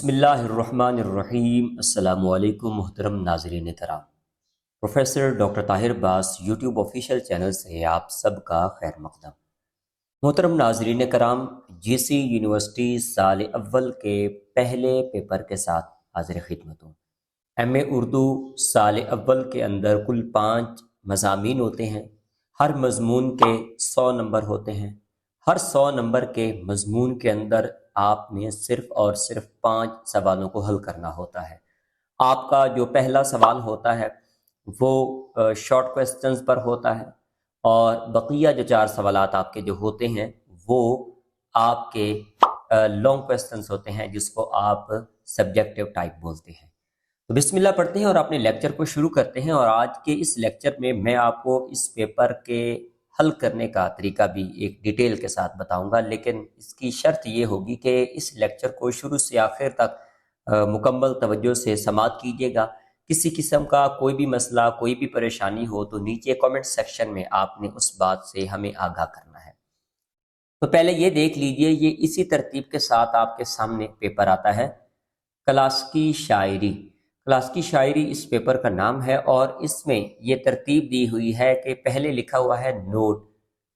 बिस्मिल्लाहिर्रहमानिर्रहीम। अस्सलाम वालेकुम मोहतरम नाज़रीन कराम। Professor doctor Tahir Abbas YouTube official channel से आप सबका खैर मक़दम। मोहतरम नाज़रीन कराम, जीसी यूनिवर्सिटी साल अव्वल के पहले पेपर के साथ हाज़िर खिदमत हूँ। एमए उर्दू साल अव्वल के अंदर कुल 5 मज़ामीन होते हैं। हर मज़मून के 100 नंबर होते हैं। हर 100 नंबर के मज़मून के अंदर आपने सिर्फ़ और सिर्फ 5 सवालों को हल करना होता है। आपका जो पहला सवाल होता है वो शॉर्ट क्वेश्चंस पर होता है, और बकिया जो 4 सवालात आपके जो होते हैं वो आपके लॉन्ग क्वेश्चंस होते हैं, जिसको आप सब्जेक्टिव टाइप बोलते हैं। तो बिस्मिल्लाह पढ़ते हैं और अपने लेक्चर को शुरू करते हैं। और आज के इस लेक्चर में मैं आपको इस पेपर के हल करने का तरीका भी एक डिटेल के साथ बताऊंगा, लेकिन इसकी शर्त ये होगी कि इस लेक्चर को शुरू से आखिर तक मुकम्मल तवज्जो से समाअत कीजिएगा। किसी किस्म का कोई भी मसला, कोई भी परेशानी हो तो नीचे कमेंट सेक्शन में आपने उस बात से हमें आगाह करना है। तो पहले ये देख लीजिए, ये इसी तरतीब के साथ आपके सामने पेपर आता है। क्लासिकी शायरी, क्लासिकी शायरी इस पेपर का नाम है, और इसमें ये तरतीब दी हुई है कि पहले लिखा हुआ है नोट।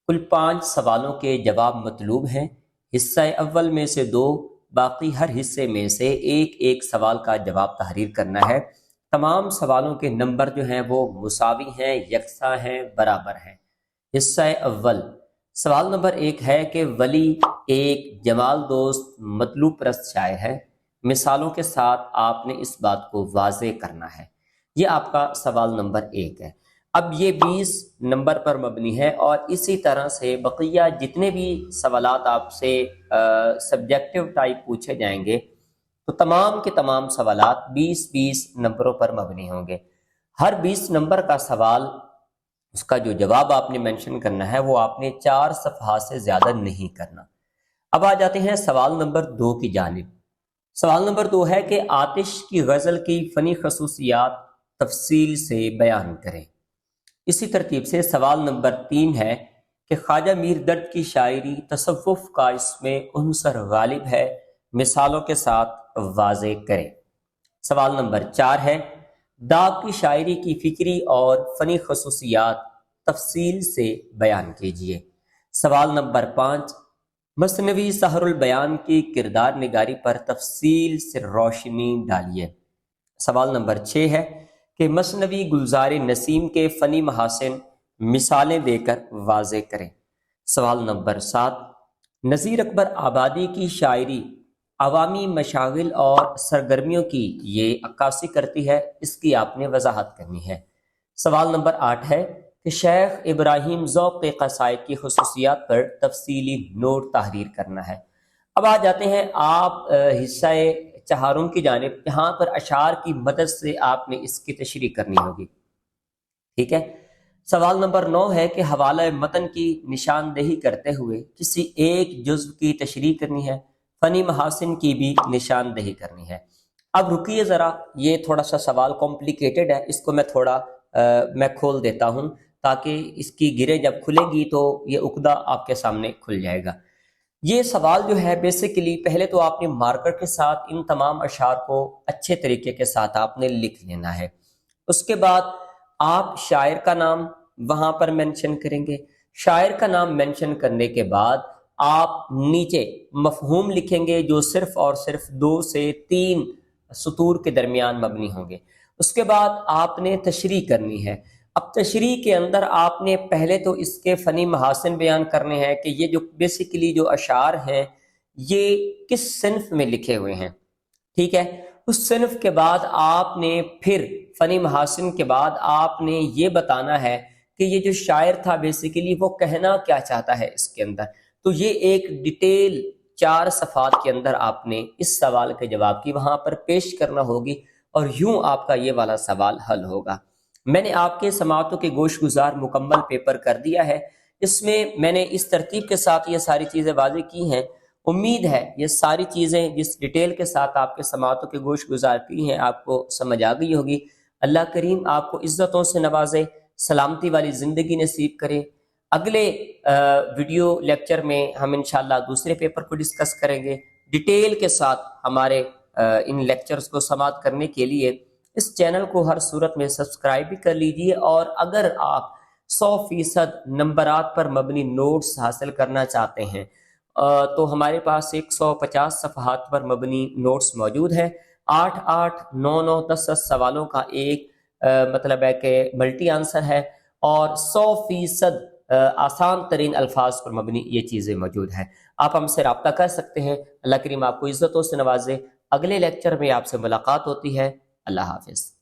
कुल 5 सवालों के जवाब मतलूब हैं। हिस्सा अव्वल में से 2, बाकी हर हिस्से में से एक एक सवाल का जवाब तहरीर करना है। तमाम सवालों के नंबर जो हैं वो मुसावी हैं, यकसा हैं, बराबर हैं। हिस्सा अव्वल, सवाल नंबर 1 है कि वली एक जमाल दोस्त मतलूब परस्त शायर है। मिसालों के साथ आपने इस बात को वाज़े करना है। ये आपका सवाल नंबर 1 है। अब ये 20 नंबर पर मबनी है, और इसी तरह से बकिया जितने भी सवालात आपसे सब्जेक्टिव टाइप पूछे जाएंगे तो तमाम के तमाम सवालात 20-20 नंबरों पर मबनी होंगे। हर 20 नंबर का सवाल, उसका जो जवाब आपने मेंशन करना है वो आपने 4 सफ़हा से ज़्यादा नहीं करना। अब आ जाते हैं सवाल नंबर 2 की जानिब। सवाल नंबर 2 है कि आतिश की गज़ल की फ़नी खसूसियात तफसील से बयान करें। इसी तरतीब से सवाल नंबर 3 है कि ख्वाजा मीर दर्द की शायरी तसव्वुफ़ का इसमें उन्सर गालिब है, मिसालों के साथ वाज़े करें। सवाल नंबर 4 है दाग की शायरी की फ़िक्री और फ़नी खसूसियात तफसील से बयान कीजिए। सवाल नंबर 5, मसनवी सहरुल बयान की किरदार निगारी पर तफसील से रोशनी डालिए। सवाल नंबर 6 है कि मसनवी गुलजार नसीम के फ़नी महासिन मिसालें देकर वाज़े करें। सवाल नंबर 7, नज़ीर अकबर आबादी की शायरी अवामी मशागिल और सरगर्मियों की ये अक्कासी करती है, इसकी आपने वजाहत करनी है। सवाल नंबर 8 है कि शेख इब्राहिम ज़ौक़ क़साइद की खुसूसियात पर तफसीली नोट तहरीर करना है। अब आ जाते हैं आप हिस्सा चहारुम की जानिब, यहाँ पर अशार की मदद से आपने इसकी तशरीह करनी होगी। ठीक है। सवाल नंबर 9 है कि हवाला मतन की निशानदेही करते हुए किसी एक जुज़्व की तशरीह करनी है, फ़नी महासिन की भी निशानदेही करनी है। अब रुकिए ज़रा, ये थोड़ा सा सवाल कॉम्प्लिकेटेड है, इसको मैं थोड़ा मैं खोल देता हूँ ताकि इसकी गिरे जब खुलेगी तो ये उकदा आपके सामने खुल जाएगा। ये सवाल जो है बेसिकली पहले तो आपने मार्कर के साथ इन तमाम अशार को अच्छे तरीके के साथ आपने लिख लेना है। उसके बाद आप शायर का नाम वहां पर मेंशन करेंगे। शायर का नाम मेंशन करने के बाद आप नीचे मफहूम लिखेंगे जो सिर्फ और सिर्फ 2 से 3 सतूर के दरमियान मबनी होंगे। उसके बाद आपने तशरीह करनी है। अब तशरीह के अंदर आपने पहले तो इसके फ़नी महासिन बयान करने हैं कि ये जो बेसिकली जो अशार हैं ये किस सिन्फ में लिखे हुए हैं। ठीक है। उस सिन्फ के बाद आपने फिर फ़नी महासिन के बाद आपने ये बताना है कि ये जो शायर था बेसिकली वो कहना क्या चाहता है इसके अंदर। तो ये एक डिटेल 4 सफ़ात के अंदर आपने इस सवाल के जवाब की वहां पर पेश करना होगी, और यूं आपका ये वाला सवाल हल होगा। मैंने आपके समाअतों के गोश गुजार मुकम्मल पेपर कर दिया है। इसमें मैंने इस तरतीब के साथ ये सारी चीज़ें वाज़े की हैं। उम्मीद है ये सारी चीज़ें जिस डिटेल के साथ आपके समाअतों के गोश गुजार की हैं आपको समझ आ गई होगी। अल्लाह करीम आपको इज़्ज़तों से नवाजे, सलामती वाली ज़िंदगी नसीब करे। अगले वीडियो लेक्चर में हम इंशाल्लाह दूसरे पेपर को डिस्कस करेंगे। डिटेल के साथ हमारे ان لیکچرز کو سماعت کرنے کے لیے اس چینل کو ہر صورت میں سبسکرائب بھی کر لیجئے، اور اگر آپ 100% نمبرات پر مبنی نوٹس حاصل کرنا چاہتے ہیں تو ہمارے پاس 150 صفحات پر مبنی نوٹس موجود ہیں۔ 8 8 9 9 10 10 سوالوں کا ایک مطلب ہے کہ ملٹی آنسر ہے، اور 100% آسان ترین الفاظ پر مبنی یہ چیزیں موجود ہیں۔ آپ ہم سے رابطہ کر سکتے ہیں۔ اللہ کریم آپ کو عزتوں سے نوازے۔ اگلے لیکچر میں آپ سے ملاقات ہوتی ہے۔ اللہ حافظ۔